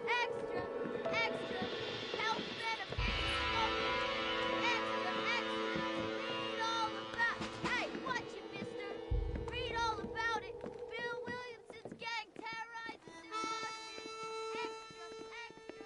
Extra, extra, health benefits. Extra, extra, read all about. Hey, watch it, mister. Read all about it. Bill Williamson's gang terrorizes New Orchard. Extra, extra.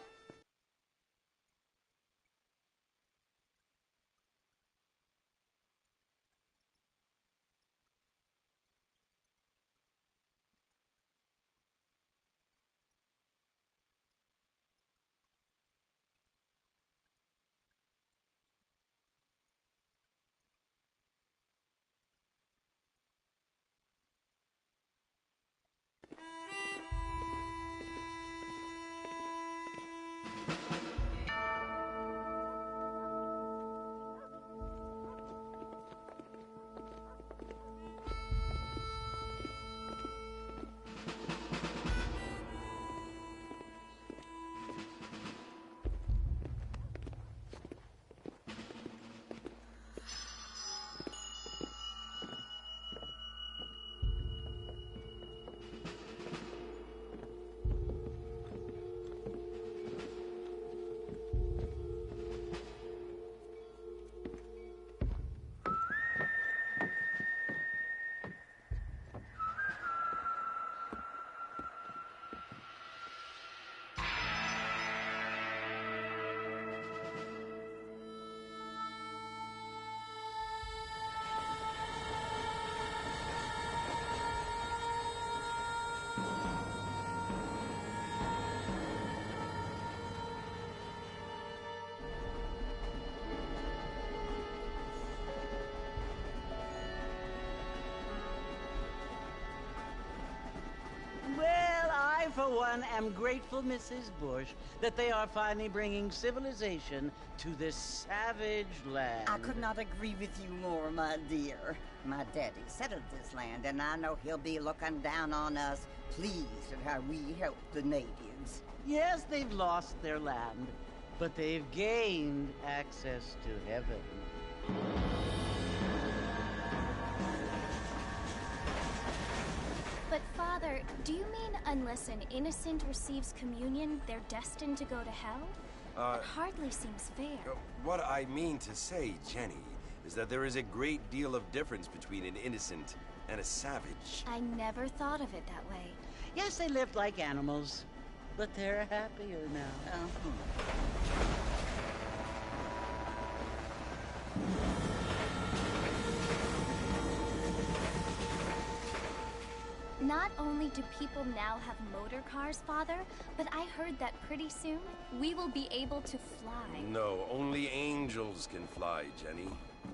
Well, I, for one, am grateful, Mrs. Bush, that they are finally bringing civilization to this savage land. I could not agree with you more, my dear. My daddy settled this land, and I know he'll be looking down on us, pleased at how we help the natives. Yes, they've lost their land, but they've gained access to heaven. But, Father, do you mean unless an innocent receives communion, they're destined to go to hell? It hardly seems fair. What I mean to say, Jenny, is that there is a great deal of difference between an innocent and a savage. I never thought of it that way. Yes, they lived like animals, but they're happier now. Not only do people now have motor cars, Father, but I heard that pretty soon we will be able to fly. No, only angels can fly, Jenny.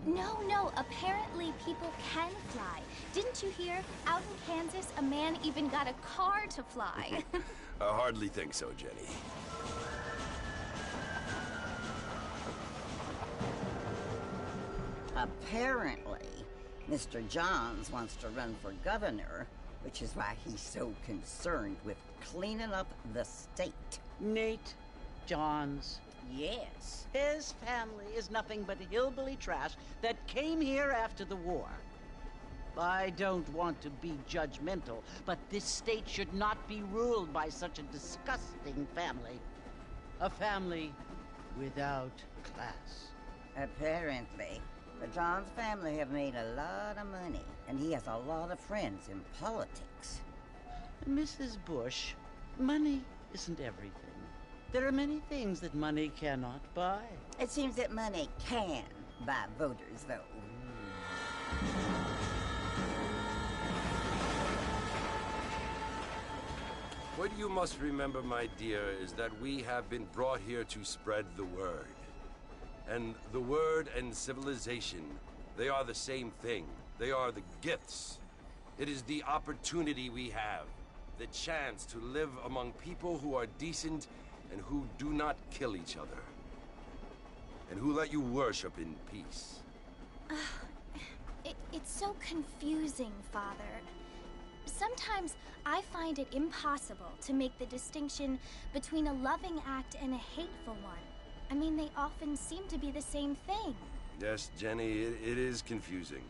No, apparently people can fly. Didn't you hear? Out in Kansas, a man even got a car to fly. I hardly think so, Jenny. Apparently, Mr. Johns wants to run for governor, which is why he's so concerned with cleaning up the state. Nate Johns. Yes. His family is nothing but hillbilly trash that came here after the war. I don't want to be judgmental, but this state should not be ruled by such a disgusting family. A family without class. Apparently. The Johns family have made a lot of money, and he has a lot of friends in politics. Mrs. Bush, money isn't everything. There are many things that money cannot buy. It seems that money can buy voters, though. What you must remember, my dear, is that we have been brought here to spread the word. And the word and civilization, they are the same thing. They are the gifts. It is the opportunity we have, the chance to live among people who are decent and who do not kill each other, and who let you worship in peace. It's so confusing, Father. Sometimes I find it impossible to make the distinction between a loving act and a hateful one. I mean, they often seem to be the same thing. Yes, Jenny, it is confusing.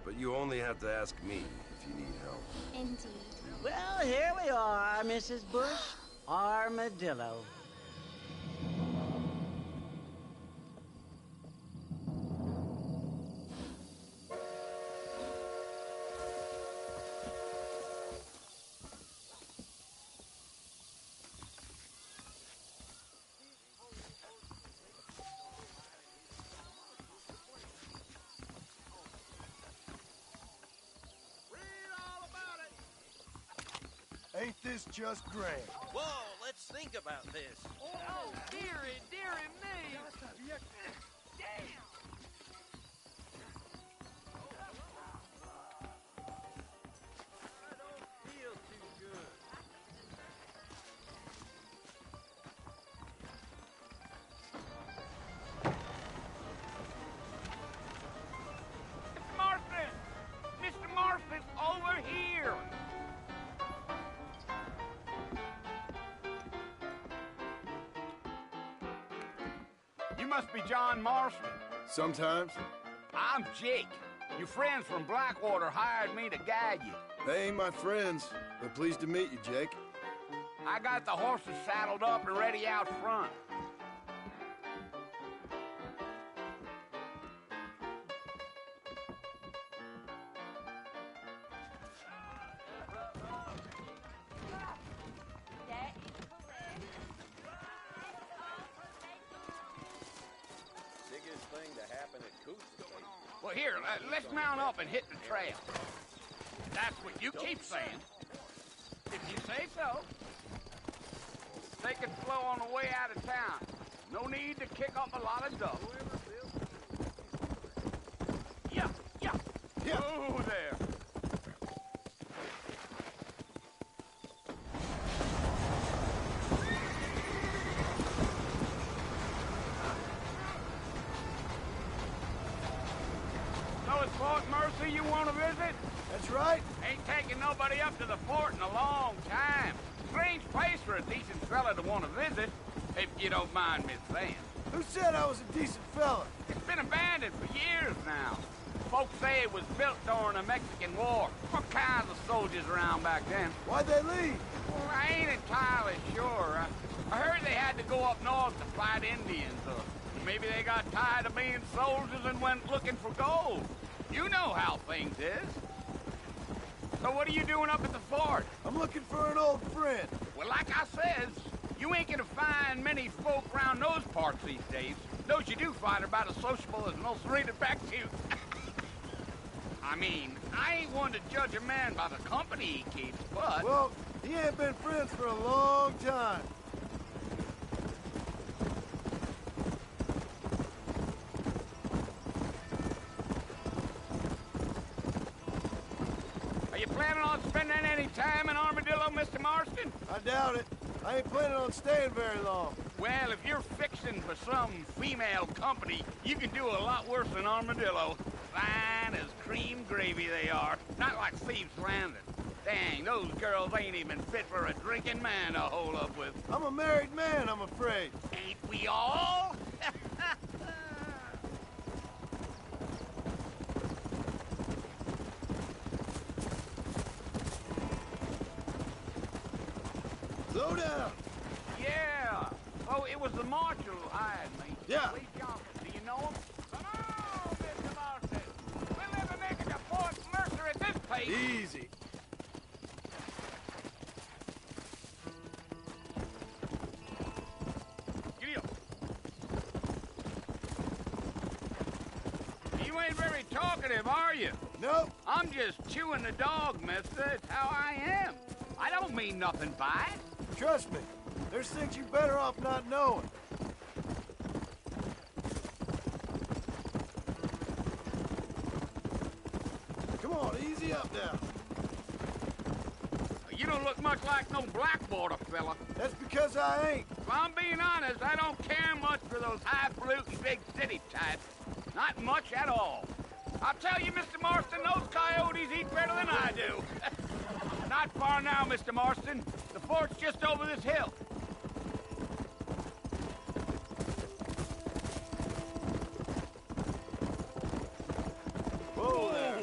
But you only have to ask me if you need help. Indeed. Well, here we are, Mrs. Bush. Armadillo. Ain't this just grand? Whoa, let's think about this. Oh, dearie, dearie me! Damn! I don't feel too good. Mr. Marston! Mr. Marston, over here! You must be John Marston. Sometimes. I'm Jake. Your friends from Blackwater hired me to guide you. They ain't my friends. They're pleased to meet you, Jake. I got the horses saddled up and ready out front. Biggest thing to happen at Coos. Well, here, let's mount up and hit the trail. That's what you keep saying. If you say so. Take it slow on the way out of town. No need to kick up a lot of dust. Yeah, yeah. Yeah. Oh, there. So it's Fort Mercy you want to visit? That's right. Ain't taking nobody up to the fort in a long time. Strange place for a decent fella to want to visit, if you don't mind me saying. Who said I was a decent fella? It's been abandoned for years now. Folks say it was built during the Mexican War. What kinds of soldiers around back then? Why'd they leave? Well, I ain't entirely sure. I heard they had to go up north to fight Indians, or maybe they got tired of being soldiers and went looking for gold. You know how things is. So what are you doing up at the fort? I'm looking for an old friend. Well, like I says, you ain't gonna find many folk around those parts these days. Those you do find are about as sociable as most read it back to you. I mean, I ain't one to judge a man by the company he keeps, but... Well, he ain't been friends for a long time. Are you planning on spending any time in Armadillo, Mr. Marston? I doubt it. I ain't planning on staying very long. Well, if you're fixing for some female company, you can do a lot worse than Armadillo. Fine as cream gravy they are. Not like Thieves' Landing. Dang, those girls ain't even fit for a drinking man to hole up with. I'm a married man, I'm afraid. Ain't we all? Slow down. Yeah. Oh, it was the marshal who hired me. Yeah. Lee Johnson. Do you know him? Come on, Mr. Marston. We'll never make it to Fort Mercer at this pace. Easy. Giddy up. You ain't very talkative, are you? Nope. I'm just chewing the dog, mister. It's how I am. I don't mean nothing by it. Trust me. There's things you better off not knowing. Come on, easy up now. You don't look much like no Blackwater fella. That's because I ain't. If I'm being honest, I don't care much for those highfalutin big city types. Not much at all. I'll tell you, Mr. Marston, those coyotes eat better than I do. Not far now, Mr. Marston. The fort's just over this hill. Whoa there.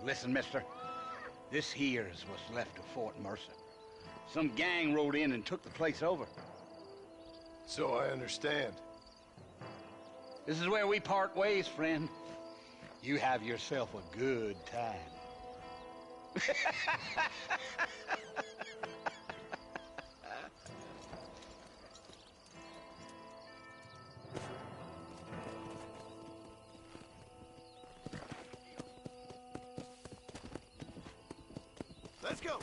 Listen, mister. This here is what's left of Fort Mercer. Some gang rode in and took the place over. So I understand. This is where we part ways, friend. You have yourself a good time. Let's go.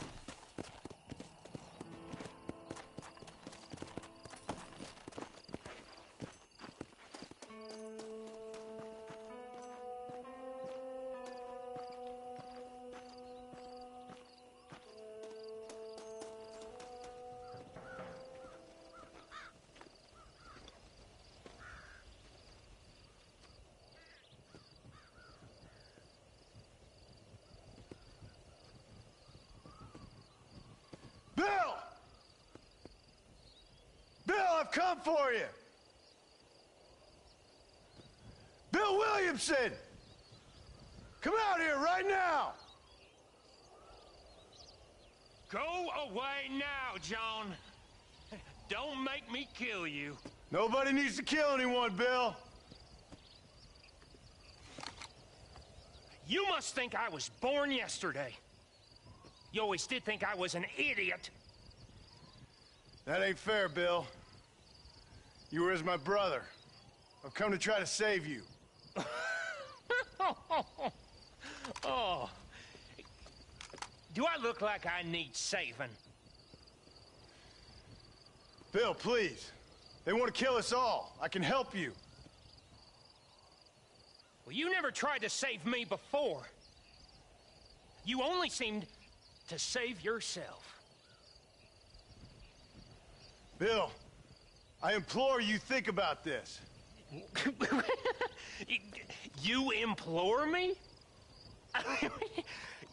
Bill! Bill, I've come for you! Bill Williamson! Come out here right now! Go away now, John. Don't make me kill you. Nobody needs to kill anyone, Bill. You must think I was born yesterday. You always did think I was an idiot. That ain't fair, Bill. You were as my brother. I've come to try to save you. Oh. Do I look like I need saving? Bill, please. They want to kill us all. I can help you. Well, you never tried to save me before. You only seemed to save yourself. Bill, I implore you think about this. You implore me?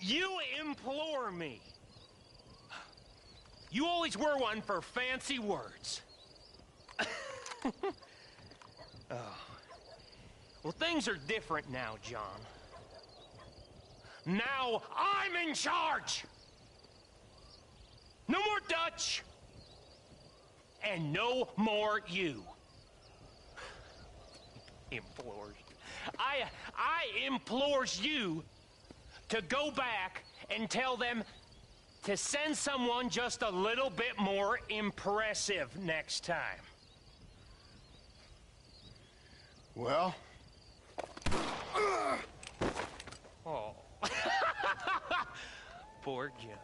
You implore me. You always were one for fancy words. Oh. Well, things are different now, John. Now I'm in charge! No more Dutch! And no more you. Implores. I implores you to go back and tell them to send someone just a little bit more impressive next time. Well? Oh. Poor John.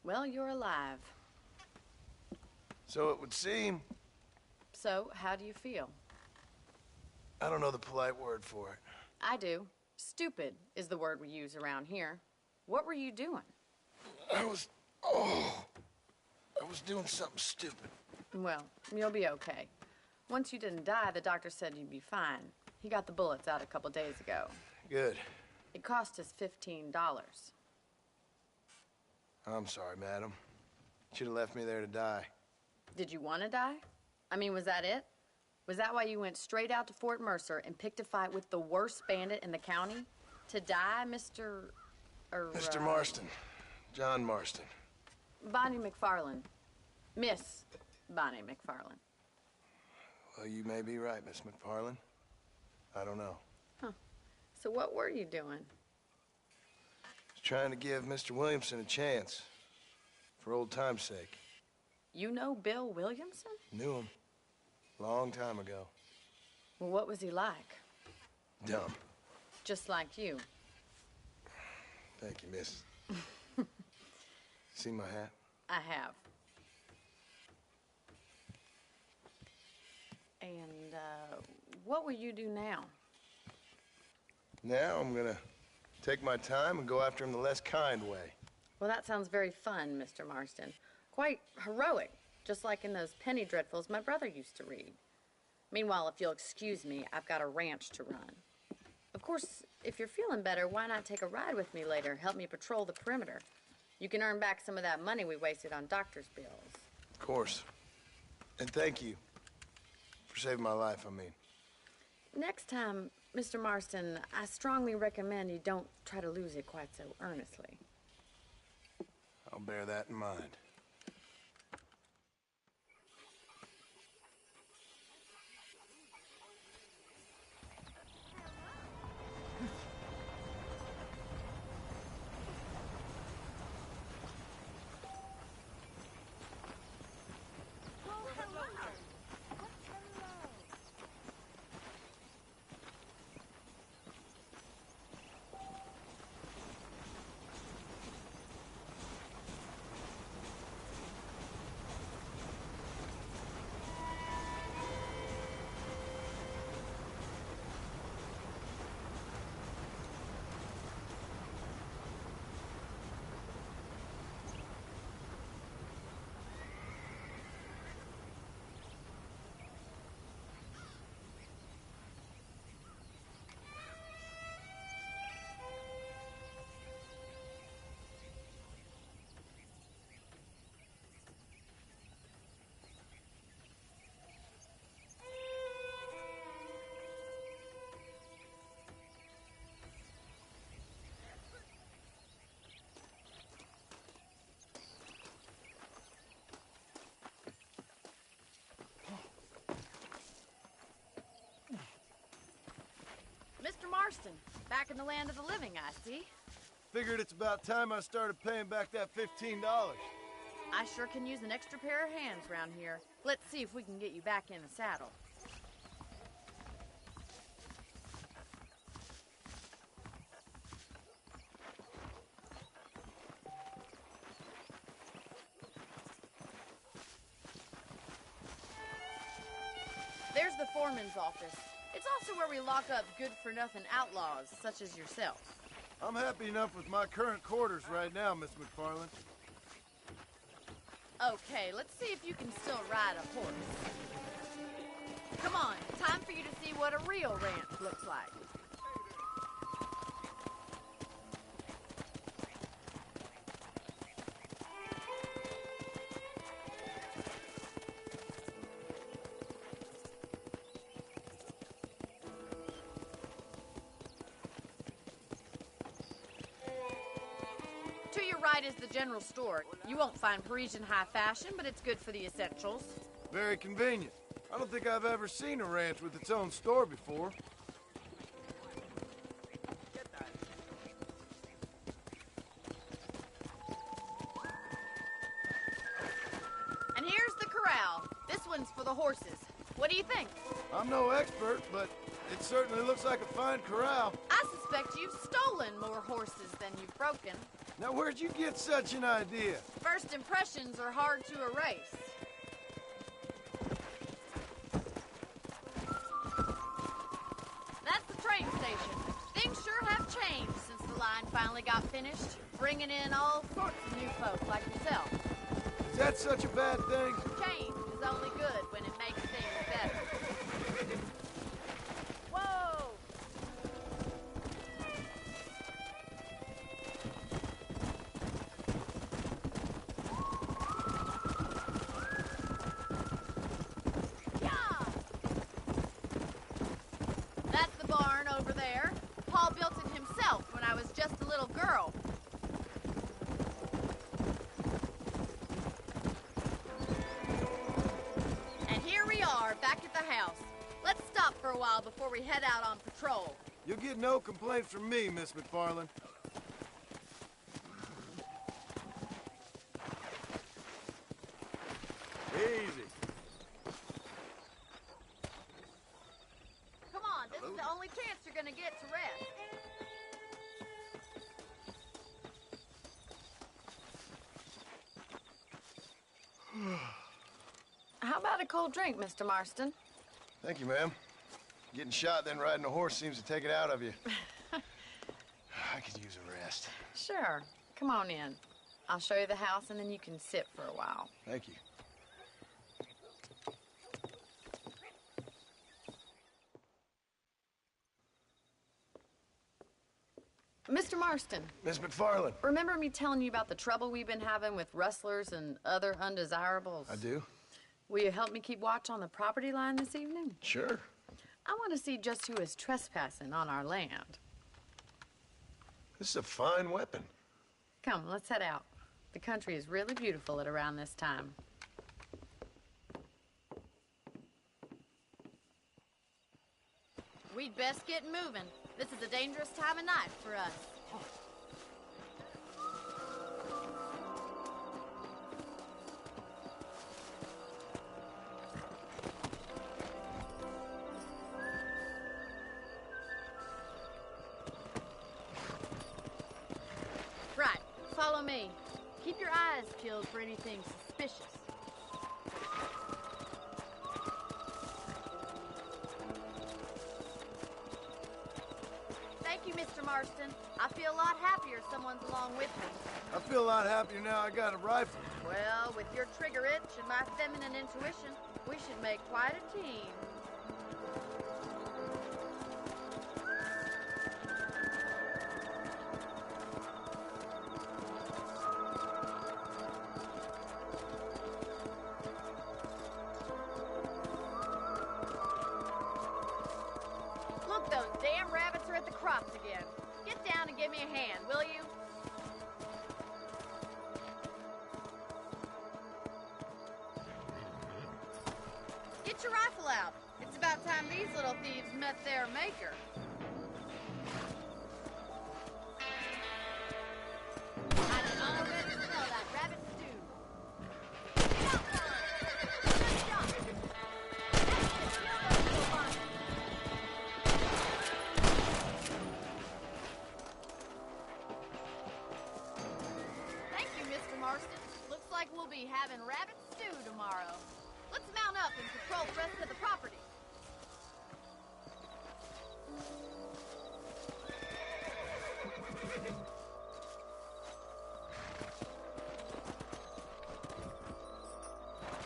Well, you're alive. So it would seem. So, how do you feel? I don't know the polite word for it. I do. Stupid is the word we use around here. What were you doing? I was doing something stupid. Well, you'll be okay. Once you didn't die, the doctor said you'd be fine. He got the bullets out a couple days ago. Good. It cost us $15. I'm sorry, madam. Should have left me there to die. Did you want to die? I mean, was that it? Was that why you went straight out to Fort Mercer and picked a fight with the worst bandit in the county? To die, Mr. Mr. Marston. John Marston. Bonnie McFarland. Miss Bonnie McFarland. Well, you may be right, Miss McFarland. I don't know. Huh. So what were you doing? Just trying to give Mr. Williamson a chance. For old time's sake. You know Bill Williamson? Knew him. Long time ago. Well, what was he like? Dumb. Just like you. Thank you, miss. See my hat? I have. And, what will you do now? Now I'm gonna take my time and go after him the less kind way. Well, that sounds very fun, Mr. Marston. Quite heroic, just like in those penny dreadfuls my brother used to read. Meanwhile, if you'll excuse me, I've got a ranch to run. Of course, if you're feeling better, why not take a ride with me later? Help me patrol the perimeter. You can earn back some of that money we wasted on doctor's bills. Of course. And thank you for saving my life, I mean. Next time, Mr. Marston, I strongly recommend you don't try to lose it quite so earnestly. I'll bear that in mind. Mr. Marston, back in the land of the living, I see. Figured it's about time I started paying back that $15. I sure can use an extra pair of hands around here. Let's see if we can get you back in the saddle. There's the foreman's office. It's also where we lock up good-for-nothing outlaws, such as yourself. I'm happy enough with my current quarters right now, Miss McFarland. Okay, let's see if you can still ride a horse. Come on, time for you to see what a real ranch looks like. To your right is the general store. You won't find Parisian high fashion, but it's good for the essentials. Very convenient. I don't think I've ever seen a ranch with its own store before. And here's the corral. This one's for the horses. What do you think? I'm no expert, but it certainly looks like a fine corral. I suspect you've stolen more horses than you've broken. Now, where'd you get such an idea? First impressions are hard to erase. That's the train station. Things sure have changed since the line finally got finished, bringing in all sorts of new folk like yourself. Is that such a bad thing? Change is only good when it makes things better. Whoa! Yeah! That's the barn over there. Paul built it himself when I was just a little girl. And here we are, back at the house. Let's stop for a while before we head out on patrol. You'll get no complaints from me, Miss McFarland. cold drink, Mr. Marston. Thank you, ma'am. Getting shot, then riding a horse seems to take it out of you. I could use a rest. Sure. Come on in. I'll show you the house, and then you can sit for a while. Thank you. Mr. Marston. Miss McFarland. Remember me telling you about the trouble we've been having with rustlers and other undesirables? I do. Will you help me keep watch on the property line this evening? Sure. I want to see just who is trespassing on our land. This is a fine weapon. Come, let's head out. The country is really beautiful at around this time. We'd best get moving. This is a dangerous time of night for us. Right, follow me. Keep your eyes peeled for anything suspicious. Thank you, Mr. Marston. I feel a lot happier someone's along with me. I feel a lot happier now I got a rifle. Well, with your trigger itch and my feminine intuition, we should make quite a team. Look, those damn rabbits are at the crops again. Get down and give me a hand, will you? Get your rifle out. It's about time these little thieves met their maker. I can already smell that rabbit stew. Get out, fellas. Good shot. Let's kill those little bunnies. Thank you, Mr. Marston. Looks like we'll be having rabbit stew tomorrow. Let's mount up and patrol the rest of the property.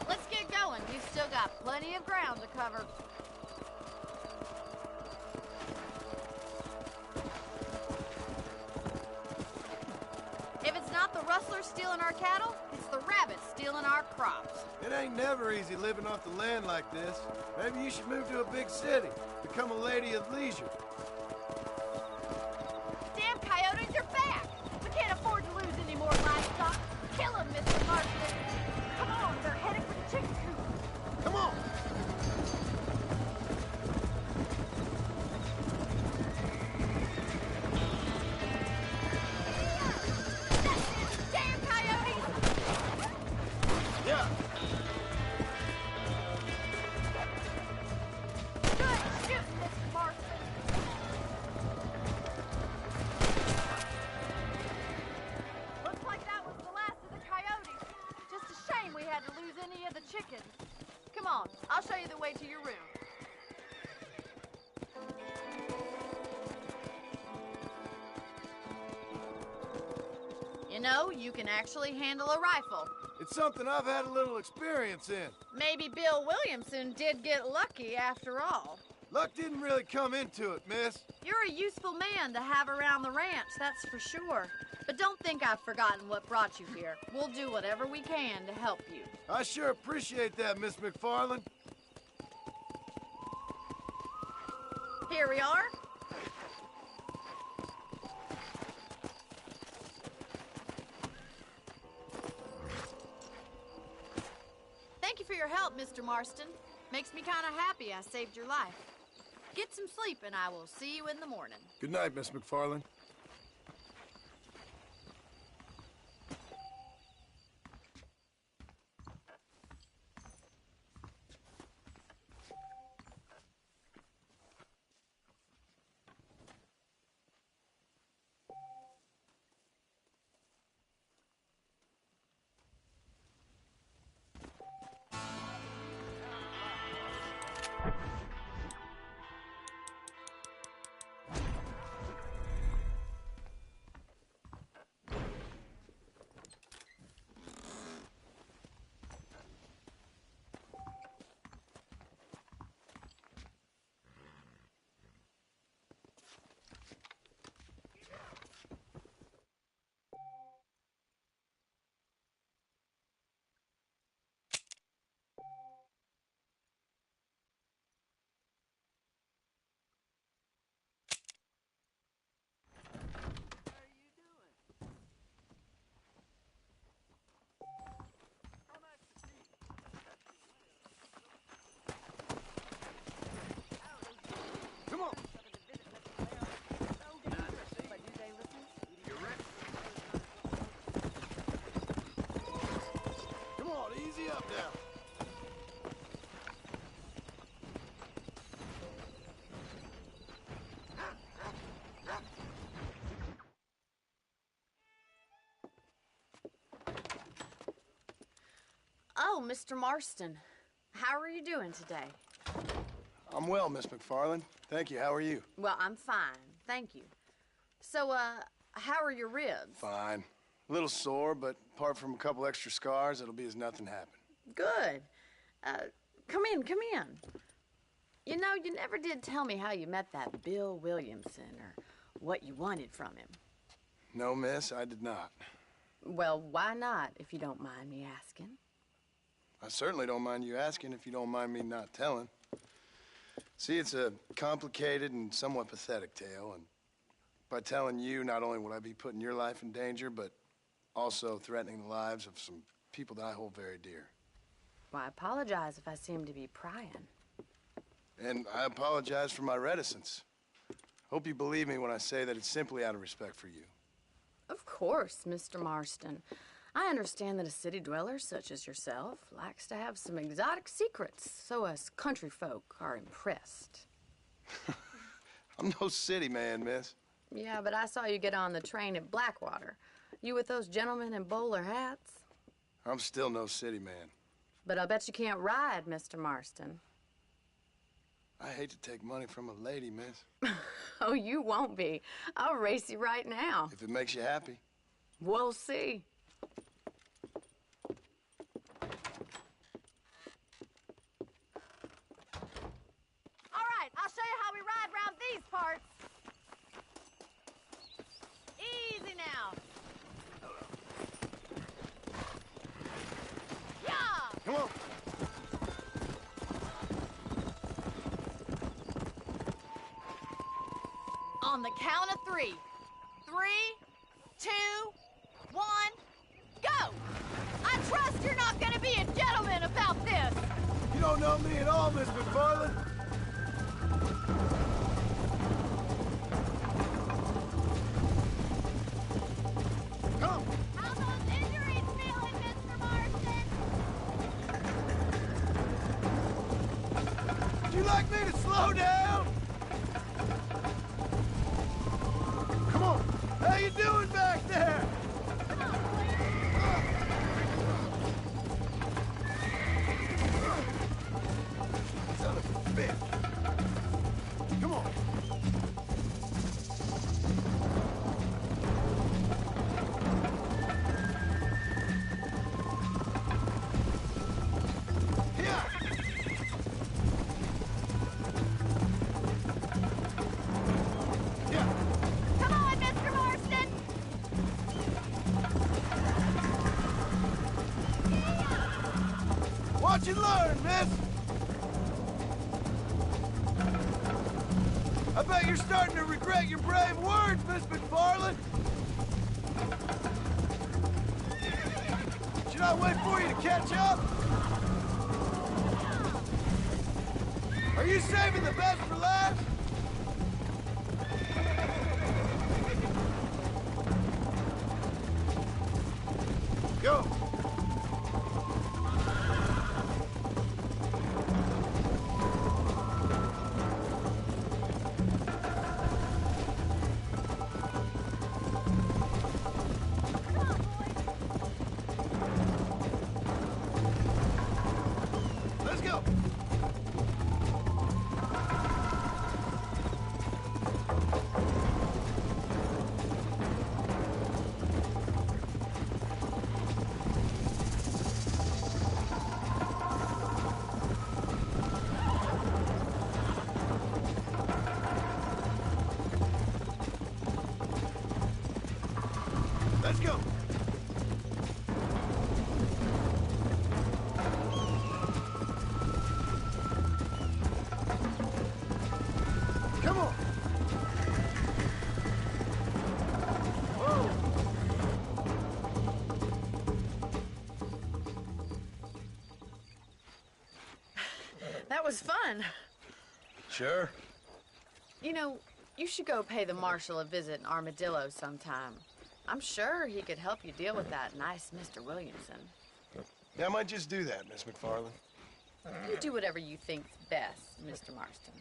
Let's get going. We've still got plenty of ground to cover. If it's not the rustlers stealing our cattle, it's the rabbits stealing our crops. It ain't never easy living off the land like this. Maybe you should move to a big city. Become a lady of leisure. Damn coyotes are back! We can't afford to lose any more livestock. Kill them, Mr. Marston. Come on, they're heading for the chicken coop. Come on! Damn coyotes! Yeah! Good shooting, Mr. Marston. Looks like that was the last of the coyotes. Just a shame we had to lose any of the chickens. Come on, I'll show you the way to your room. You know, you can actually handle a rifle. It's something I've had a little experience in. Maybe Bill Williamson did get lucky after all. Luck didn't really come into it, miss. You're a useful man to have around the ranch, that's for sure. But don't think I've forgotten what brought you here. We'll do whatever we can to help you. I sure appreciate that, Miss McFarland. Here we are. Thank you for your help, Mr. Marston. Makes me kind of happy I saved your life. Get some sleep and I will see you in the morning. Good night, Miss McFarland. Oh, Mr. Marston. How are you doing today? I'm well, Miss McFarland. Thank you. How are you? Well, I'm fine. Thank you. So, how are your ribs? Fine. A little sore, but apart from a couple extra scars, it'll be as nothing happened. Good. Come in, come in. You know, you never did tell me how you met that Bill Williamson or what you wanted from him. No, miss, I did not. Well, why not, if you don't mind me asking? I certainly don't mind you asking if you don't mind me not telling. See, it's a complicated and somewhat pathetic tale, and by telling you, not only will I be putting your life in danger, but also threatening the lives of some people that I hold very dear. Well, I apologize if I seem to be prying. And I apologize for my reticence. Hope you believe me when I say that it's simply out of respect for you. Of course, Mr. Marston. I understand that a city dweller such as yourself likes to have some exotic secrets, so us country folk are impressed. I'm no city man, miss. Yeah, but I saw you get on the train at Blackwater. You with those gentlemen in bowler hats? I'm still no city man. But I'll bet you can't ride, Mr. Marston. I hate to take money from a lady, miss. Oh, you won't be. I'll race you right now. If it makes you happy. We'll see. All right, I'll show you how we ride around these parts. Easy now. Yeah! Come on. On the count of 3. 3, 2, 1, go! I trust you're not gonna be a gentleman about this. You don't know me at all, Miss McFarland. Come. How those injuries feeling, Mr. Marston? Would you like me to slow down? Come on. How you doing back there? Son of a bitch. Come on. Here. Yeah. Come on, Mr. Marston! Watch and learn, miss. I bet you're starting to regret your brave words, Miss McFarland. Should I wait for you to catch up? Are you saving the best for last? Go. Let's go. Let's go. Come on. Whoa. That was fun. Sure. You know, you should go pay the marshal a visit in Armadillo sometime. I'm sure he could help you deal with that nice Mr. Williamson. Yeah, I might just do that, Miss McFarland. You do whatever you think's best, Mr. Marston.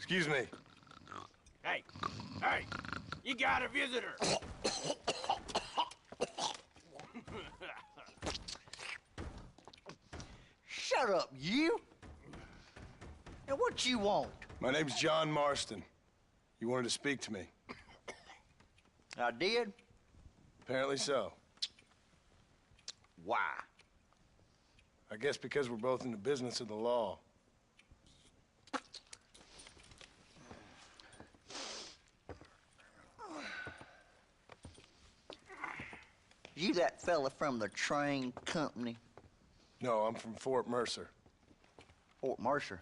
Excuse me. Hey, hey, you got a visitor. Shut up, you! And what you want? My name's John Marston. You wanted to speak to me. I did? Apparently so. Why? I guess because we're both in the business of the law. You that fella from the train company? No, I'm from Fort Mercer. Fort Mercer?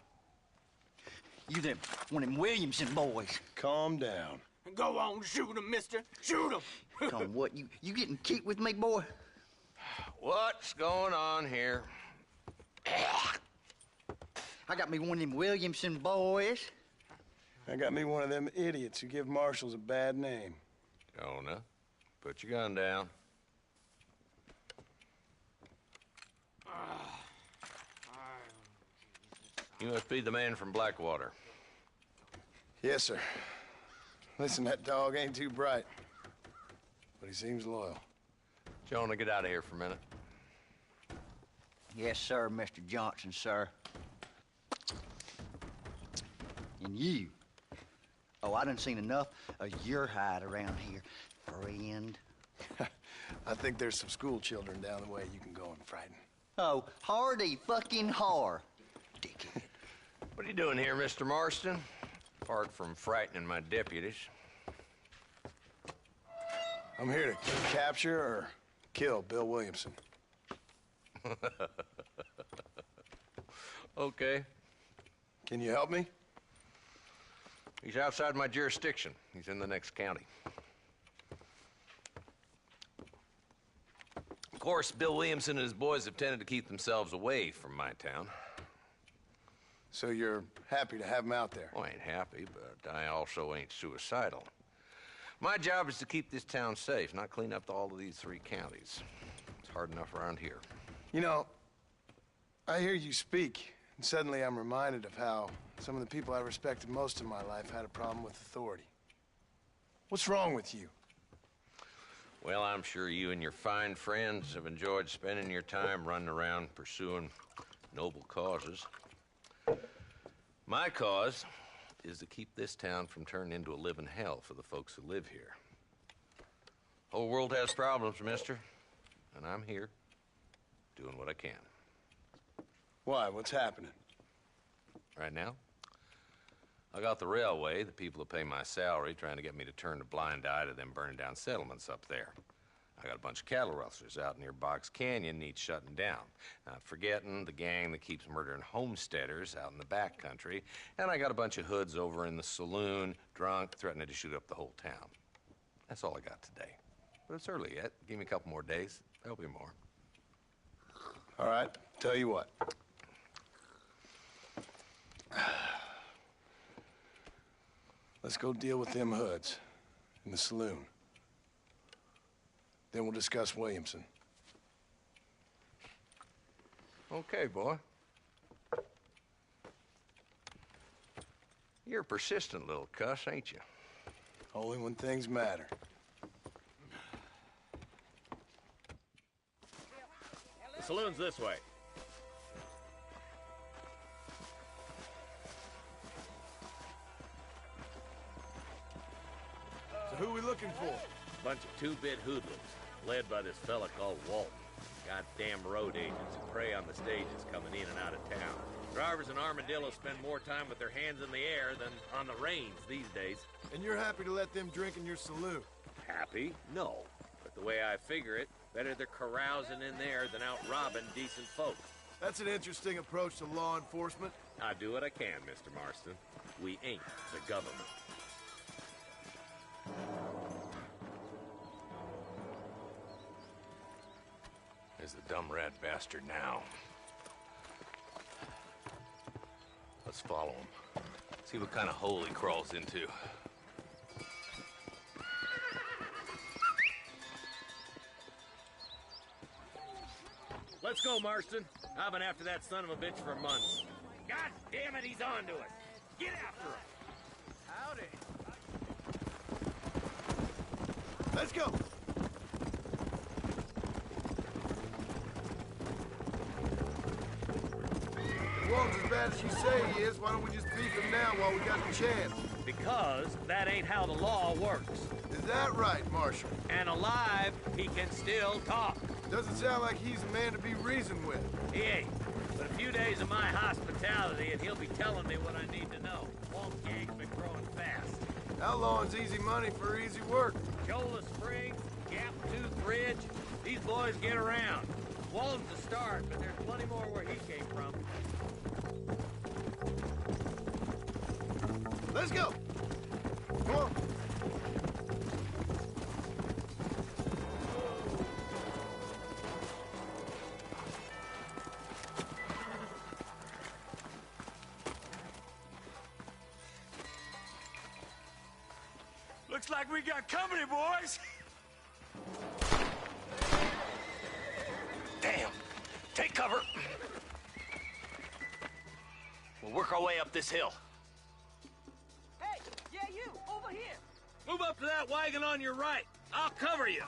You them one of them Williamson boys. Calm down. Go on, shoot him, mister. Shoot him. Come on, what, you getting cute with me, boy? What's going on here? I got me one of them Williamson boys. I got me one of them idiots who give marshals a bad name. Jonah, put your gun down. You must be the man from Blackwater. Yes, sir. Listen, that dog ain't too bright, but he seems loyal. Jonah, get out of here for a minute. Yes, sir, Mr. Johnson, sir. And you. Oh, I done seen enough of your hide around here, friend. I think there's some school children down the way you can go and frighten. Oh, hardy fucking har. Dickhead. What are you doing here, Mr. Marston? Apart from frightening my deputies. I'm here to capture or kill Bill Williamson. Okay. Can you help me? He's outside my jurisdiction. He's in the next county. Of course, Bill Williamson and his boys have tended to keep themselves away from my town. So you're happy to have him out there? Well, I ain't happy, but I also ain't suicidal. My job is to keep this town safe, not clean up all of these 3 counties. It's hard enough around here. You know, I hear you speak, and suddenly I'm reminded of how some of the people I respected most in my life had a problem with authority. What's wrong with you? Well, I'm sure you and your fine friends have enjoyed spending your time running around pursuing noble causes. My cause is to keep this town from turning into a living hell for the folks who live here. Whole world has problems, mister, and I'm here doing what I can. Why? What's happening? Right now, I got the railway, the people who pay my salary, trying to get me to turn a blind eye to them burning down settlements up there. I got a bunch of cattle rustlers out near Box Canyon needs shutting down. Not forgetting the gang that keeps murdering homesteaders out in the back country. And I got a bunch of hoods over in the saloon, drunk, threatening to shoot up the whole town. That's all I got today. But it's early yet. Give me a couple more days. There'll be more. All right, tell you what. Let's go deal with them hoods in the saloon. Then we'll discuss Williamson. Okay, boy. You're a persistent little cuss, ain't you? Only when things matter. The saloon's this way. So who are we looking for? Bunch of 2-bit hoodlums, led by this fella called Walton. Goddamn road agents who prey on the stages coming in and out of town. Drivers in Armadillo spend more time with their hands in the air than on the reins these days. And you're happy to let them drink in your saloon? Happy? No. But the way I figure it, better they're carousing in there than out robbing decent folks. That's an interesting approach to law enforcement. I do what I can, Mr. Marston. We ain't the government. There's the dumb rat bastard now. Let's follow him. See what kind of hole he crawls into. Let's go, Marston. I've been after that son of a bitch for months. God damn it, he's on to us. Get after him. howdy. Let's go. If Walton's as bad as you say he is, why don't we just beef him now while we got the chance? Because that ain't how the law works. Is that right, Marshal? And alive, he can still talk. Doesn't sound like he's a man to be reasoned with. He ain't. But a few days of my hospitality and he'll be telling me what I need to know. Walt gang's been growing fast. Outlawing's easy money for easy work. Shola Springs, Gap Tooth Ridge, these boys get around. Walton's the start, but there's plenty more where he came from. Let's go. Come on. Looks like we got company, boys. Damn. Take cover. We'll work our way up this hill. Hey, yeah, you, over here. Move up to that wagon on your right. I'll cover you.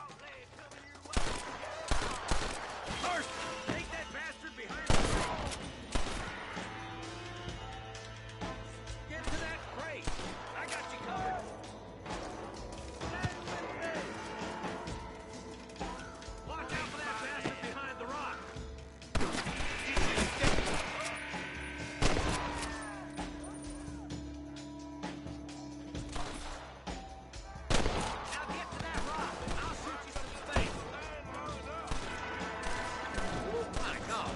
First, take that bastard behind the wall. Get to that crate. I got you covered. Watch out for that bastard behind the rock. Now get to that rock. I'll shoot you some space. Oh my God.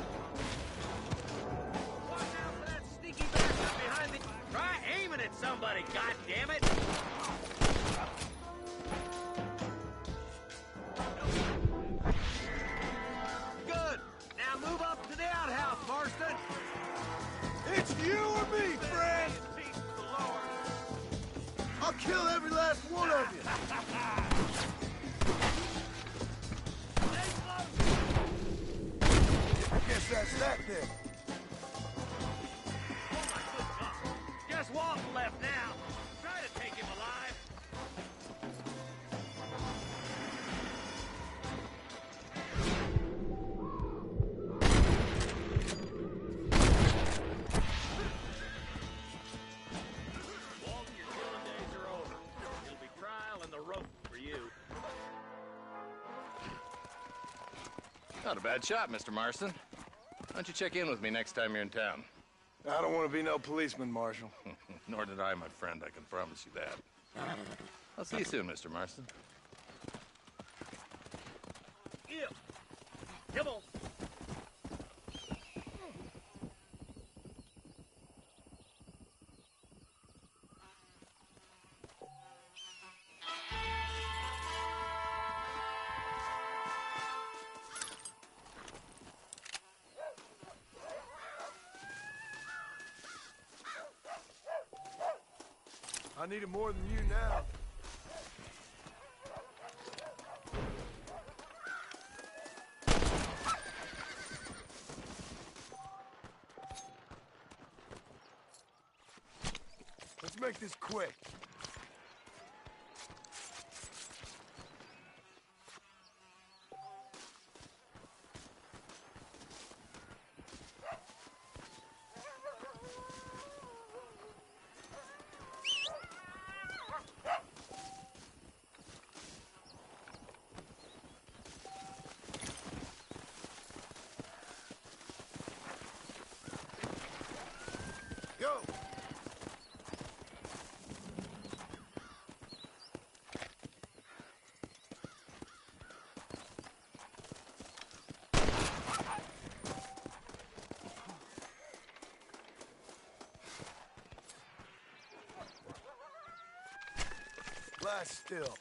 Watch out for that sneaky bastard behind the... Try aiming at somebody, goddammit! Good. Now move up to the outhouse, Marston. It's you or me, friend. I'll kill every last one of you. Guess that's that then. Just Walton left now. Try to take him alive. Walton, your killing days are over. It'll be trial and the rope for you. Not a bad shot, Mr. Marston. Why don't you check in with me next time you're in town? I don't want to be no policeman, Marshal. Nor did I, my friend. I can promise you that. I'll see you soon, Mr. Marston. Yeah. Come on. I need it more than you now. Let's make this quick. Go! Lie still.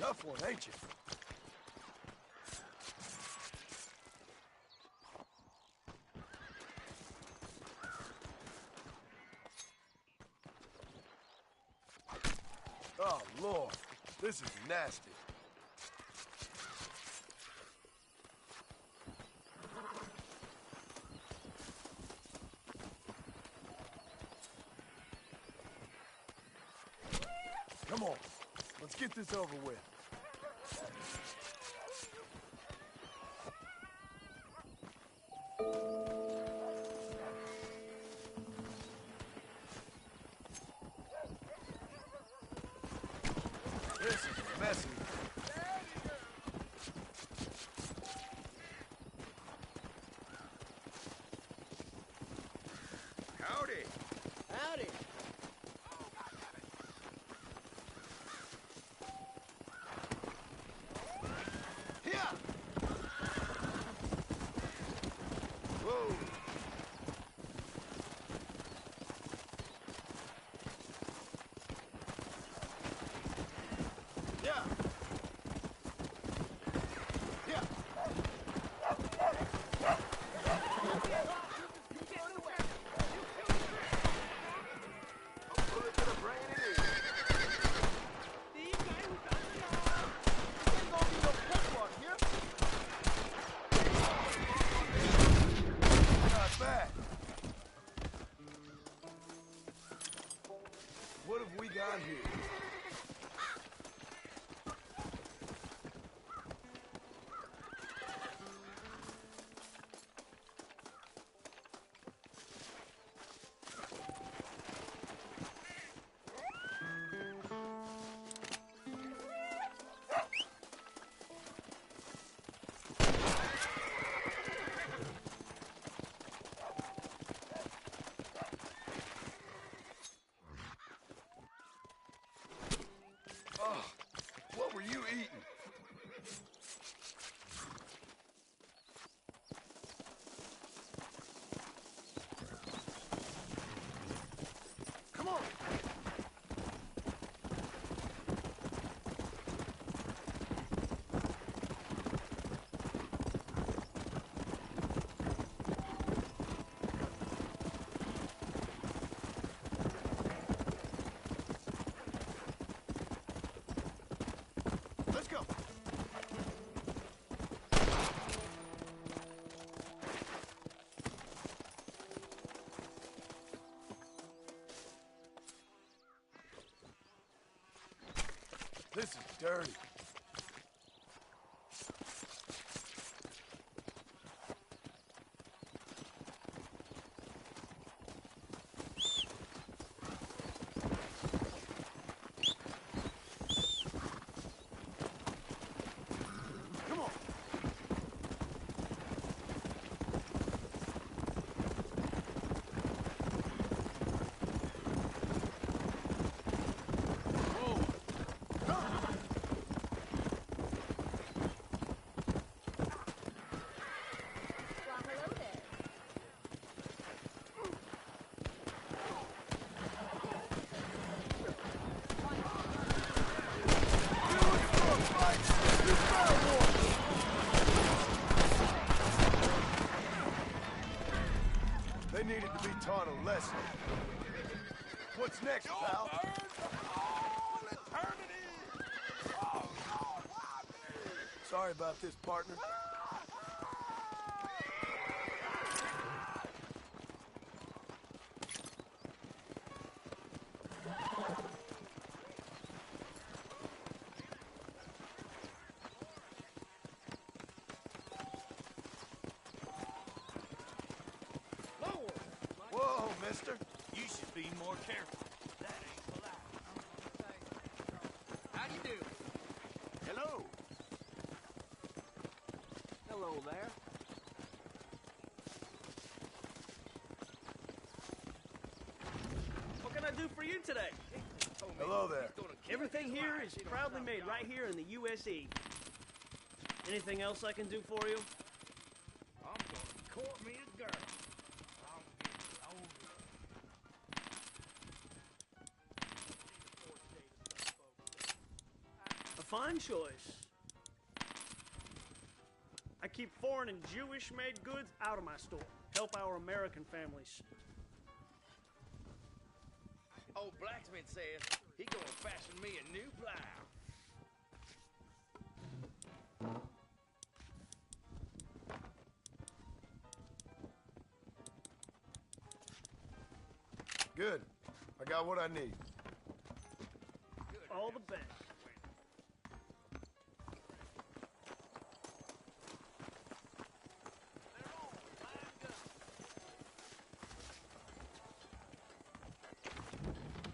tough one, ain't you? Oh, Lord. This is nasty. Come on. Let's get this over with. This is messy. Howdy. Howdy. Here! Whoa! Yeah! Yeah! A bullet to the brain it is. Not bad. What have we got here? Oh, what were you eating? Come on. Let's go. This is dirty. Come on. They needed to be taught a lesson. What's next, pal? Sorry about this, partner. Whoa, mister. You should be more careful. That ain't polite. How do you do? Hello. Hello there. What can I do for you today? Hello there. Everything here is proudly made right here in the USA. Anything else I can do for you? I'm gonna court me a girl. A fine fine choice. I keep foreign and Jewish-made goods out of my store. Help our American families. Old blacksmith says he gonna fashion me a new plow. Good. I got what I need. All the best.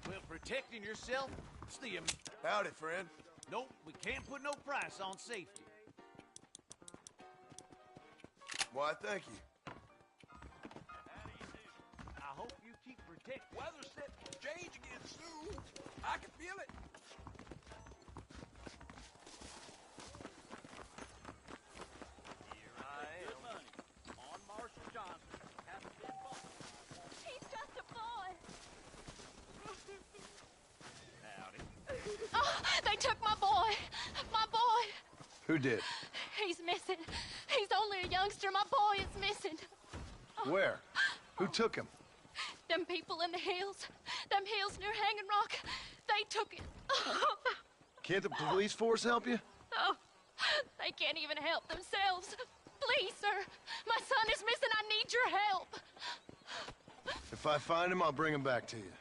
Well, protecting yourself, it's the... Howdy, friend. Nope, we can't put no price on safety. Why, thank you. I hope you keep protected. Weather's set to change again soon. I can feel it. Here I am. Good money. On Marshall Johnson. Haven't been bought. He's just a boy. Howdy. Oh, they took my boy. My boy. Who did? He's missing. He's only a youngster. My boy is missing. Where? Who took him? Them people in the hills. Them hills near Hanging Rock. They took it. Can't the police force help you? Oh, they can't even help themselves. Please, sir. My son is missing. I need your help. If I find him, I'll bring him back to you.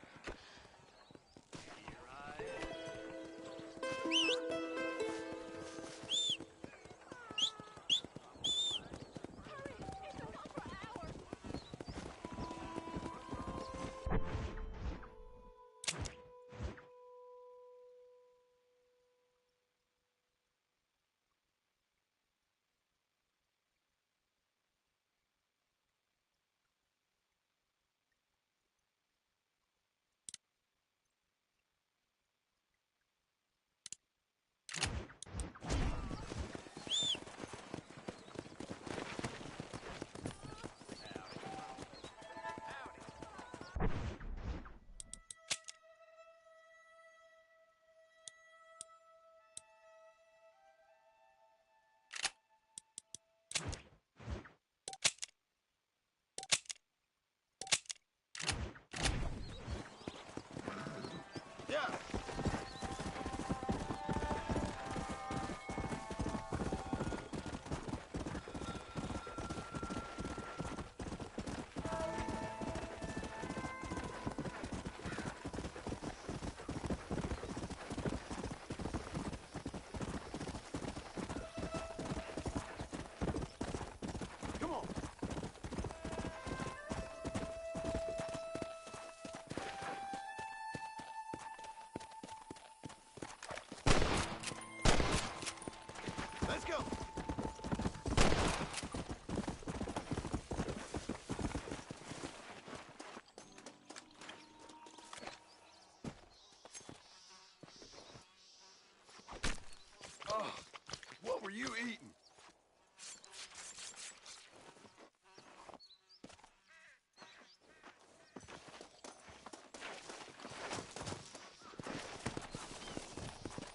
What were you eating?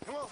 Come on.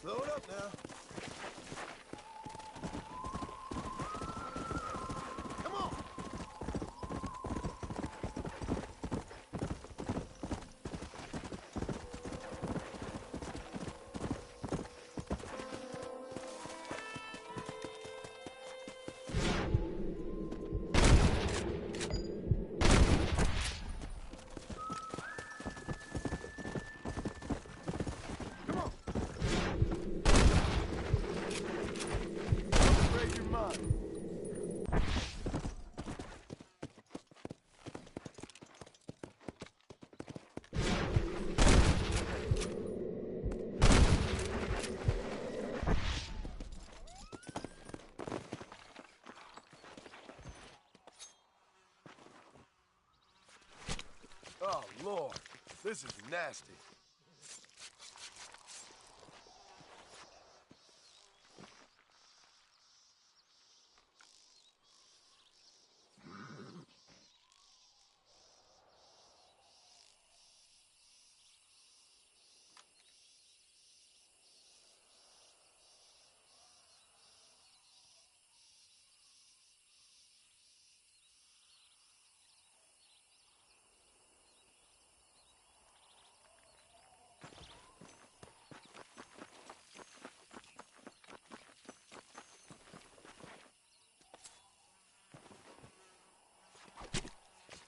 Slow it up now. Come on. Oh, Lord. This is nasty.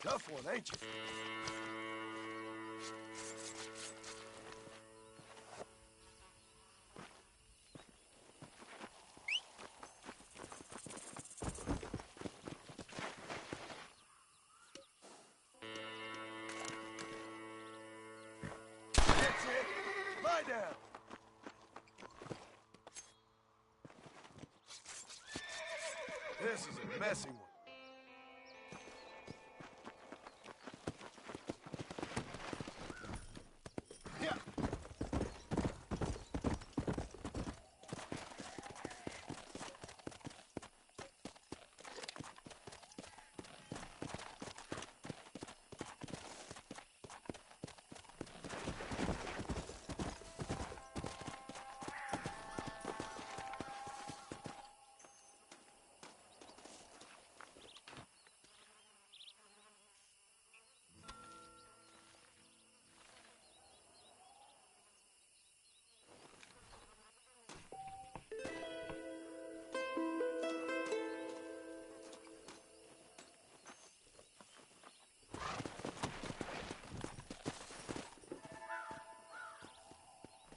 Tough one, ain't you? That's it. Lie down. This is a messy one.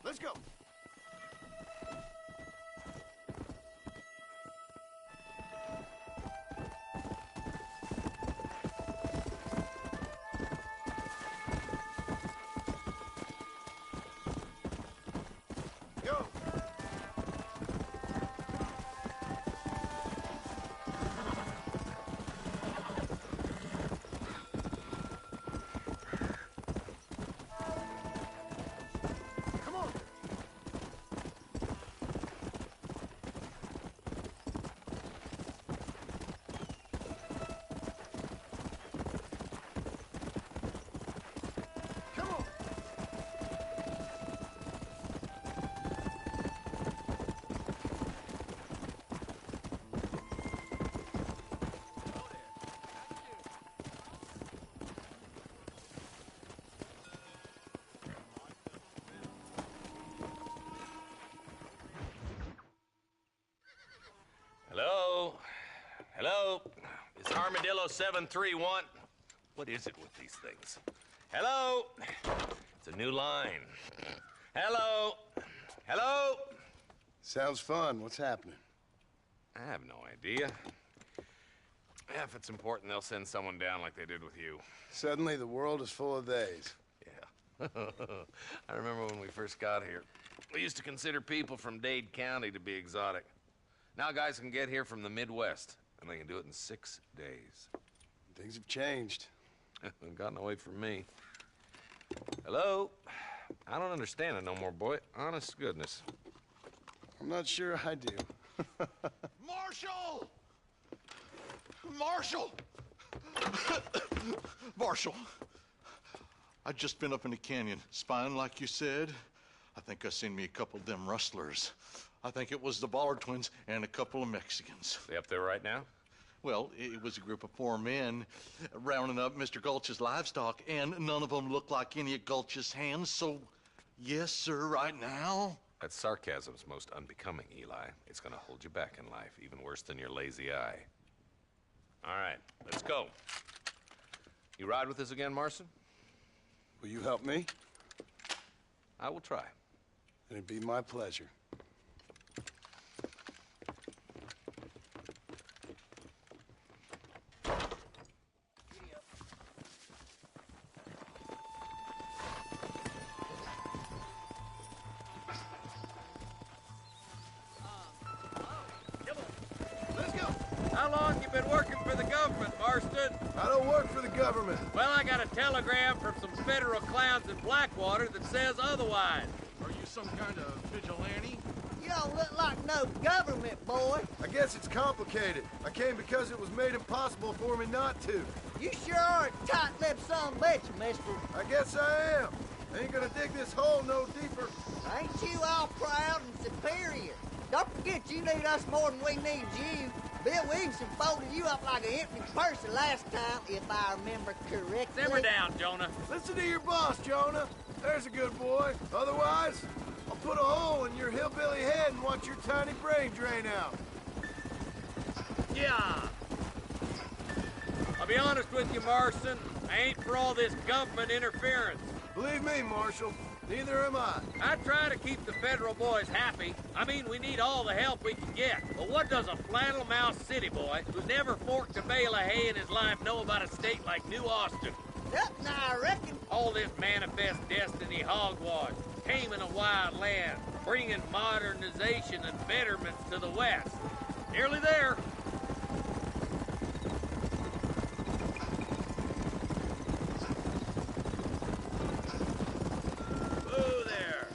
Let's go. Go. Come on. Come on. Hello? Hello? It's Armadillo 731. What is it with these things? Hello? It's a new line. Hello? Hello? Sounds fun. What's happening? I have no idea. Yeah, if it's important, they'll send someone down like they did with you. Suddenly, the world is full of theys. Yeah. I remember when we first got here. We used to consider people from Dade County to be exotic. Now guys can get here from the Midwest, and they can do it in 6 days. Things have changed. They've gotten away from me. Hello? I don't understand it no more, boy. Honest to goodness. I'm not sure I do. Marshall! Marshall! Marshall! I just been up in the canyon, spying like you said. I think I seen me a couple of them rustlers. I think it was the Ballard twins and a couple of Mexicans. They up there right now? Well, it was a group of 4 men rounding up Mr. Gulch's livestock, and none of them looked like any of Gulch's hands, so yes, sir, right now. That sarcasm's most unbecoming, Eli. It's gonna hold you back in life, even worse than your lazy eye. All right, let's go. You ride with us again, Marston? Will you help me? I will try. It'd be my pleasure. How long you been working for the government? government, Marston. I don't work for the government. Well, I got a telegram from some federal clowns in Blackwater that says otherwise. Are you some kind of vigilante? You don't look like no government, boy. I guess it's complicated. I came because it was made impossible for me not to. You sure are a tight-lipped son of a bitch, mister. I guess I am. I ain't gonna dig this hole no deeper. Ain't you all proud and superior? Don't forget you need us more than we need you. Bill Williamson folded you up like an empty person last time, if I remember correctly. Simmer down, Jonah. Listen to your boss, Jonah. There's a good boy. Otherwise, I'll put a hole in your hillbilly head and watch your tiny brain drain out. Yeah. I'll be honest with you, Marston. I ain't for all this government interference. Believe me, Marshal, neither am I. I try to keep the federal boys happy. I mean, we need all the help we can get. But what does a flannel-mouthed city boy who's never forked a bale of hay in his life know about a state like New Austin? Yep, now I reckon. All this manifest destiny hogwash, taming a wild land, bringing modernization and betterments to the West. Nearly there. Whoa there.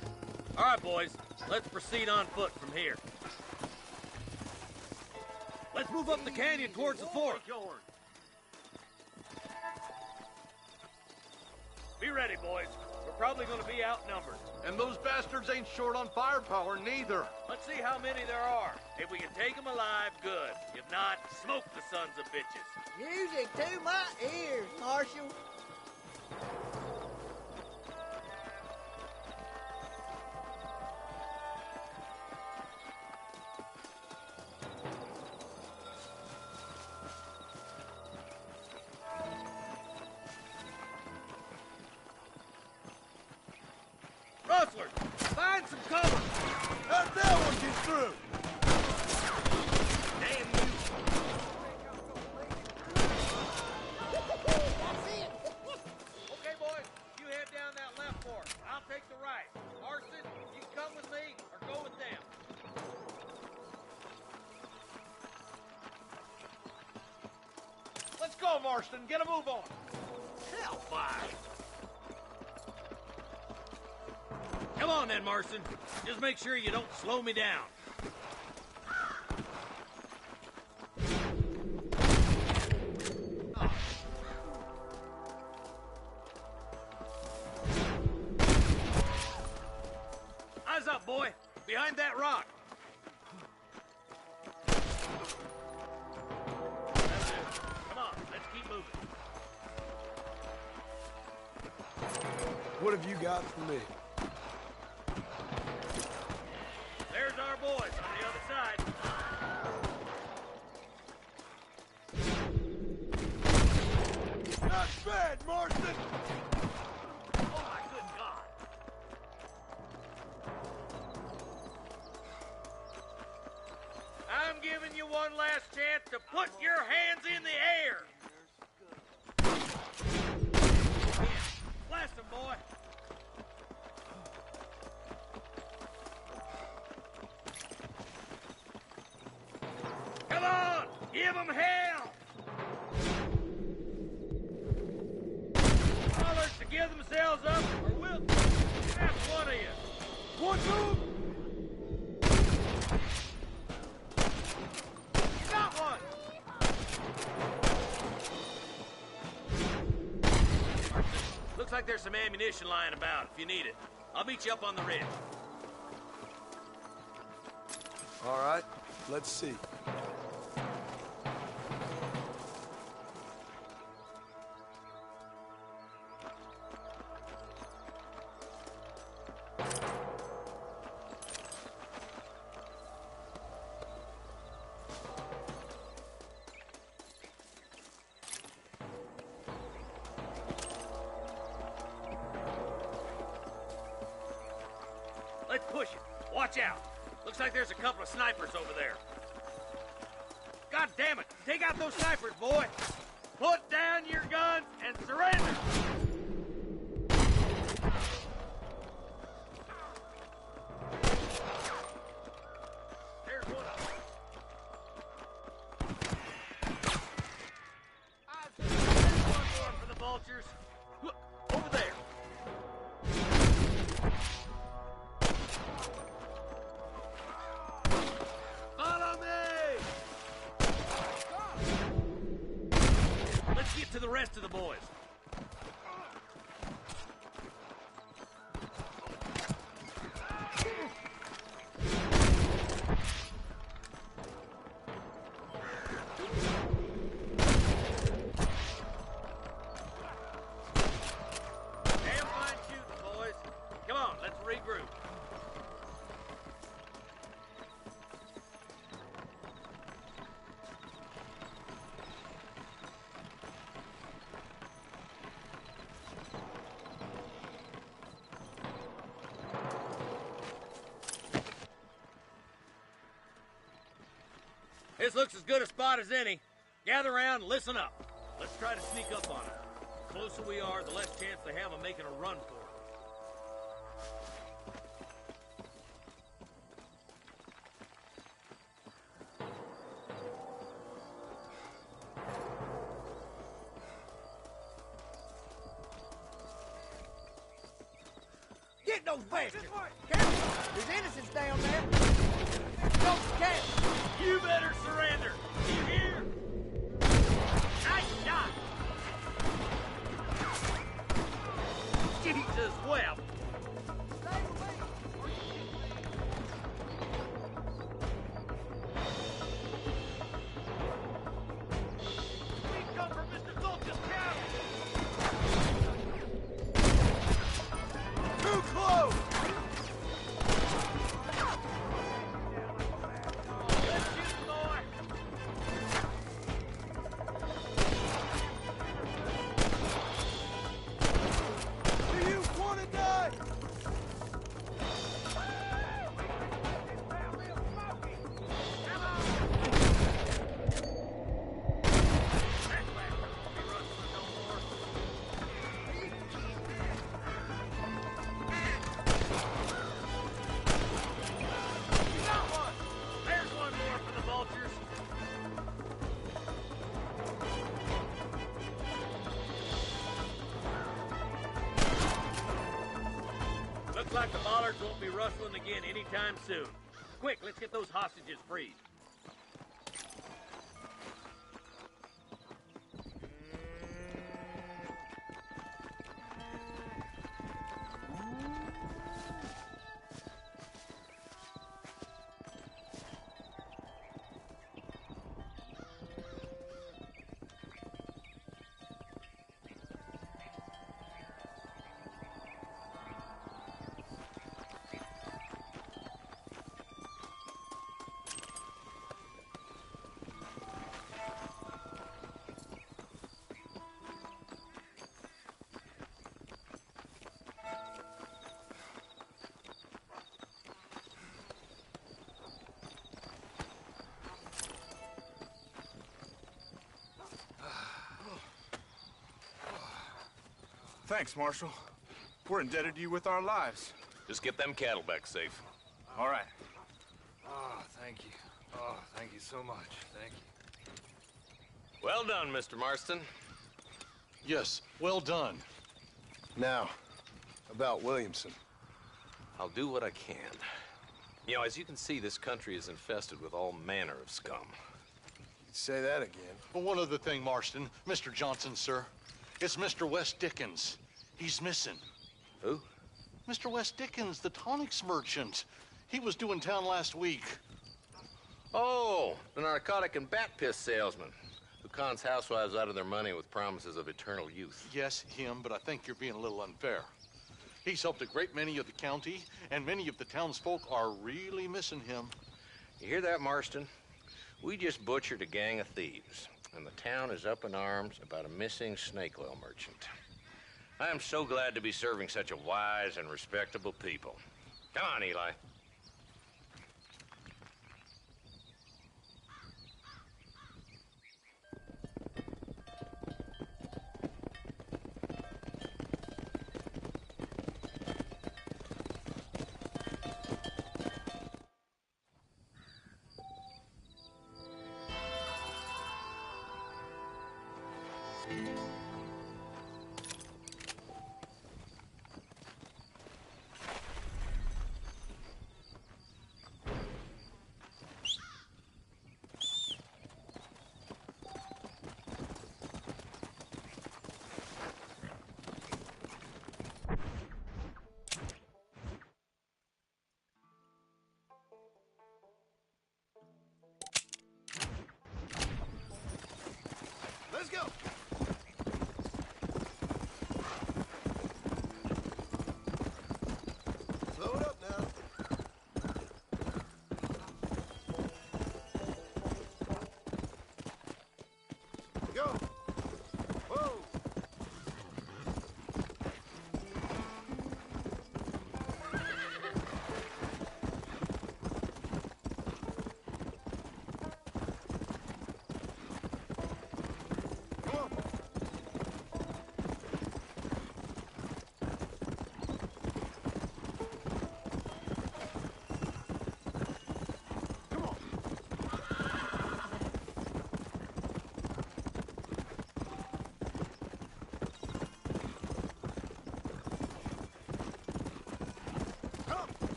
All right, boys, let's proceed on foot from here. Let's move up the canyon towards the fort. Be ready, boys. We're probably going to be outnumbered. And those bastards ain't short on firepower, neither. Let's see how many there are. If we can take them alive, good. If not, smoke the sons of bitches. Music to my ears, Marshal. Rustlers, find some cover. How'd that one get through? Damn you. Okay, boys, you head down that left fork. I'll take the right. Marston, you come with me or go with them. Let's go, Marston. Get a move on. Hellfire. Come on then, Marston. Just make sure you don't slow me down. Eyes up, boy. Behind that rock. That's it. Come on, let's keep moving. What have you got for me? There's our boys on the other side. Not bad, Marston! Oh, my good God. I'm giving you one last chance to put your hands in the air. Blast him, boy. Come on! Give them hell! Hollers to give themselves up, or we'll snap one of you. One move! You got one! Looks like there's some ammunition lying about if you need it. I'll meet you up on the ridge. All right, let's see. Let's push it. Watch out. Looks like there's a couple of snipers over there. God damn it. Take out those snipers, boy. Put down your guns and surrender. There's one of them. This looks as good a spot as any. Gather around and listen up. Let's try to sneak up on them. The closer we are, the less chance they have of making a run for it. Get those bastards! Careful! There's innocents down there! Don't catch! You better surrender! You hear? Nice shot! Jesus, well! We come from Mr. Zolta's cattle! Too close! Let's shoot, boy! Do you want to die? There's one more for the vultures. Looks like the bollards won't be rustling again anytime soon. Quick, let's get those hostages freed. Thanks, Marshal. We're indebted to you with our lives. Just get them cattle back safe. All right. Oh, thank you. Oh, thank you so much. Thank you. Well done, Mr. Marston. Yes, well done. Now, about Williamson. I'll do what I can. You know, as you can see, this country is infested with all manner of scum. You'd say that again. But one other thing, Marston. Mr. Johnson, sir. It's Mr. West Dickens. He's missing. Who? Mr. West Dickens, the tonics merchant. He was due in town last week. Oh, the narcotic and bat piss salesman who cons housewives out of their money with promises of eternal youth. Yes, him, but I think you're being a little unfair. He's helped a great many of the county, and many of the townsfolk are really missing him. You hear that, Marston? We just butchered a gang of thieves, and the town is up in arms about a missing snake oil merchant. I am so glad to be serving such a wise and respectable people. Come on, Eli.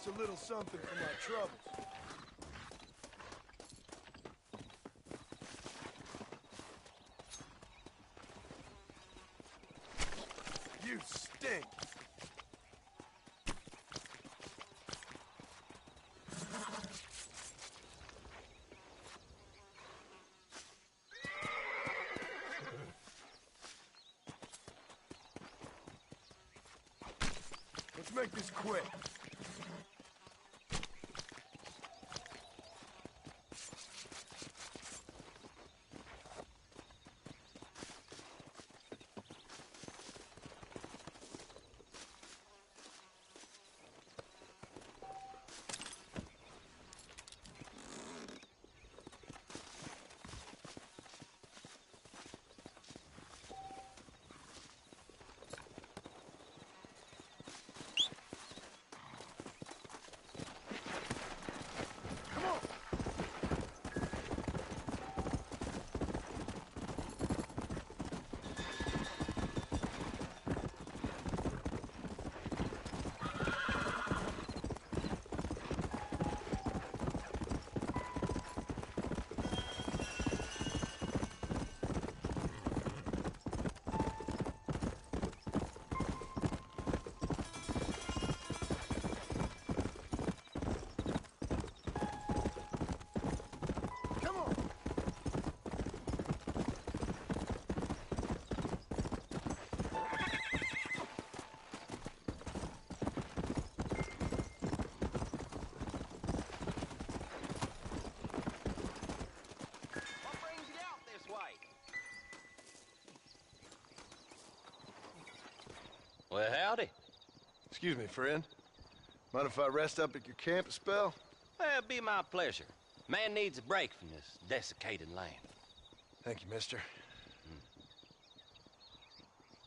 just a little something for my troubles. You stink. Let's make this quick. Well, howdy. Excuse me, friend. Mind if I rest up at your camp a spell? Well, it'd be my pleasure. Man needs a break from this desiccated land. Thank you, mister.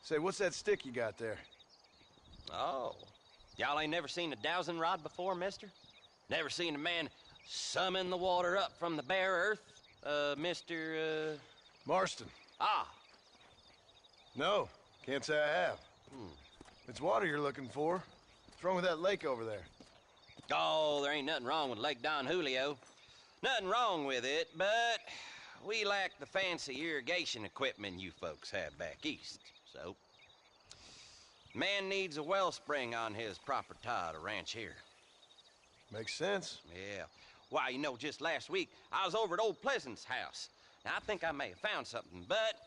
Say, what's that stick you got there? Oh. Y'all ain't never seen a dowsing rod before, mister? Never seen a man summon the water up from the bare earth? Mr. Marston. Ah. No, can't say I have. It's water you're looking for. What's wrong with that lake over there? Oh, there ain't nothing wrong with Lake Don Julio. Nothing wrong with it, but we lack the fancy irrigation equipment you folks have back east, so... Man needs a wellspring on his property to ranch here. Makes sense. Yeah. Why, you know, just last week, I was over at old Pleasant's house. Now, I think I may have found something, but...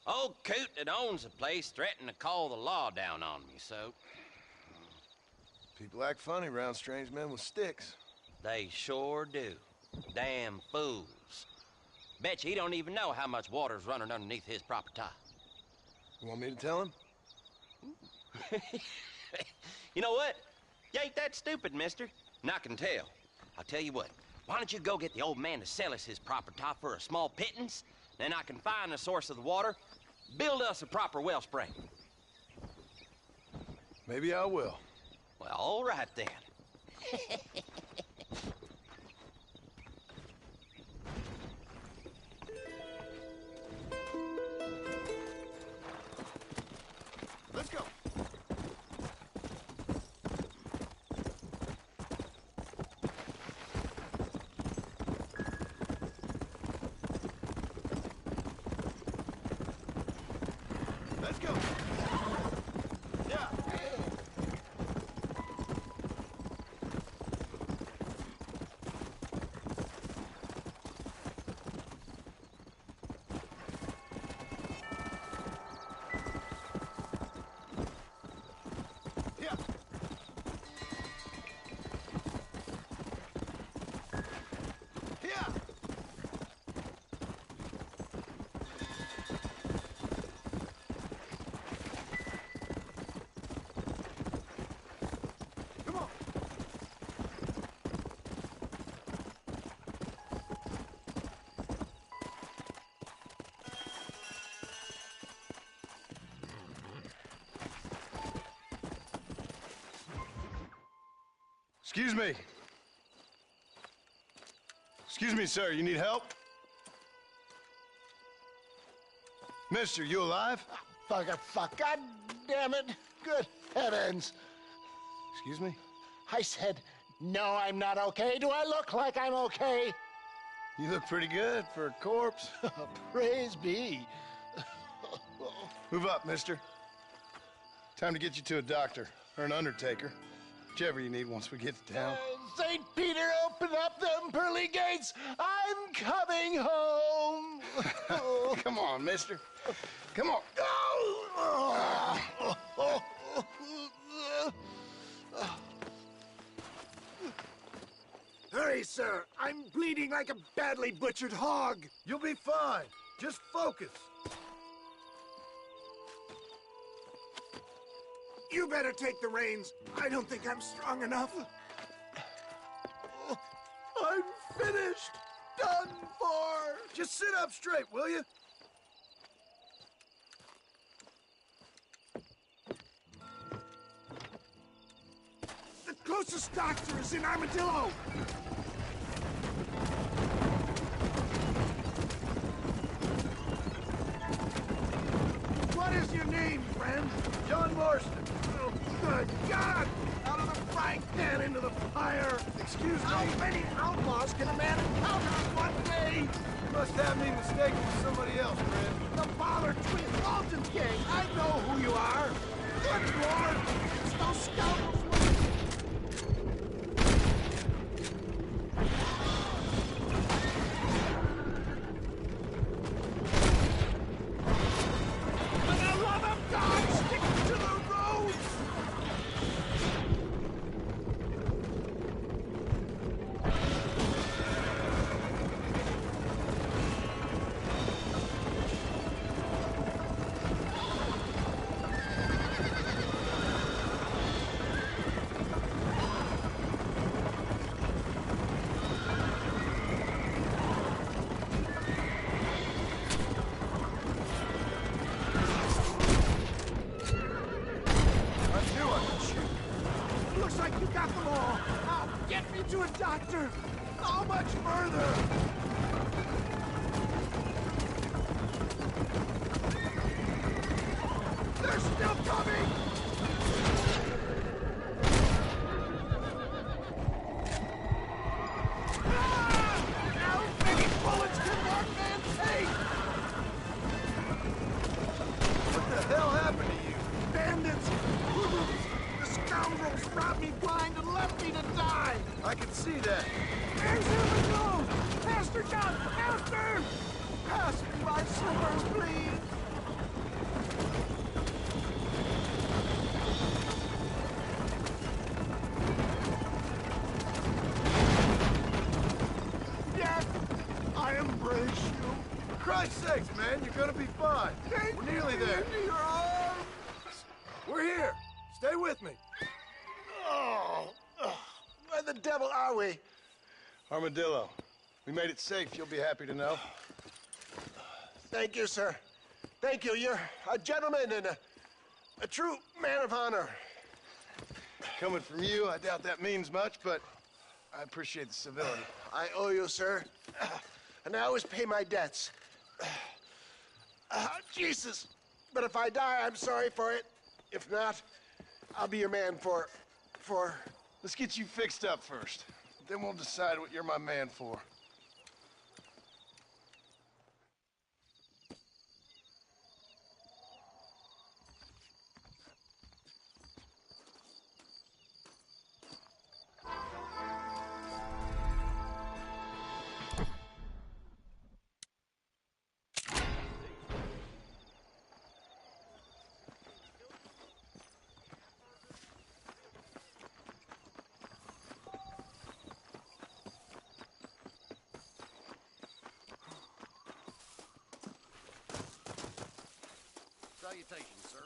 Old coot that owns the place threatened to call the law down on me, so... People act funny around strange men with sticks. They sure do. Damn fools. Bet you he don't even know how much water's running underneath his property. You want me to tell him? You know what? You ain't that stupid, mister. And I can tell. I'll tell you what. Why don't you go get the old man to sell us his property for a small pittance? Then I can find the source of the water, build us a proper wellspring. Maybe I will. Well, all right then. Let's go. Let's go. Yeah. Yeah. Yeah. Come on. Excuse me. Excuse me, sir. You need help? Mister, you alive? Fuck. God damn it. Good heavens. Excuse me? I said, no, I'm not okay. Do I look like I'm okay? You look pretty good for a corpse. Praise be. Move up, mister. Time to get you to a doctor or an undertaker. Whichever you need once we get to town. St. Peter, open up them pearly gates. I'm coming home. Come on, mister. Come on. Hurry, sir. I'm bleeding like a badly butchered hog. You'll be fine. Just focus. You better take the reins. I don't think I'm strong enough. I'm finished. Done for. Just sit up straight, will you? The closest doctor is in Armadillo. What is your name, friend? John Marston. Oh, good God! Out of the frying pan into the fire! Excuse me? How many outlaws can a man encounter in one day? You must have me mistaken for somebody else, friend. The Ballard Twin Walton Gang! I know who you are! Good Lord! It's those scoundrels! For the love of God, stick to the roads! Looks like you got them all. Now, get me to a doctor. How much further? They're still coming! Ah! How many bullets can one man take? What the hell happened to you? Bandits! Hoodlums! The scoundrels robbed me blind and left me to die! I can see that. There's Armadillo! Faster, John! Faster! Pass me my slippers, please! Yes, I embrace you. For Christ's sakes, man, you're gonna be fine. We're nearly there. Into your arms. We're here. Stay with me. Where the devil are we? Armadillo. We made it safe, you'll be happy to know. Thank you, sir. Thank you. You're a gentleman and a true man of honor. Coming from you, I doubt that means much, but I appreciate the civility. I owe you, sir. And I always pay my debts. Jesus. But if I die, I'm sorry for it. If not, I'll be your man for... Let's get you fixed up first. Then we'll decide what you're my man for. Salutations, sir.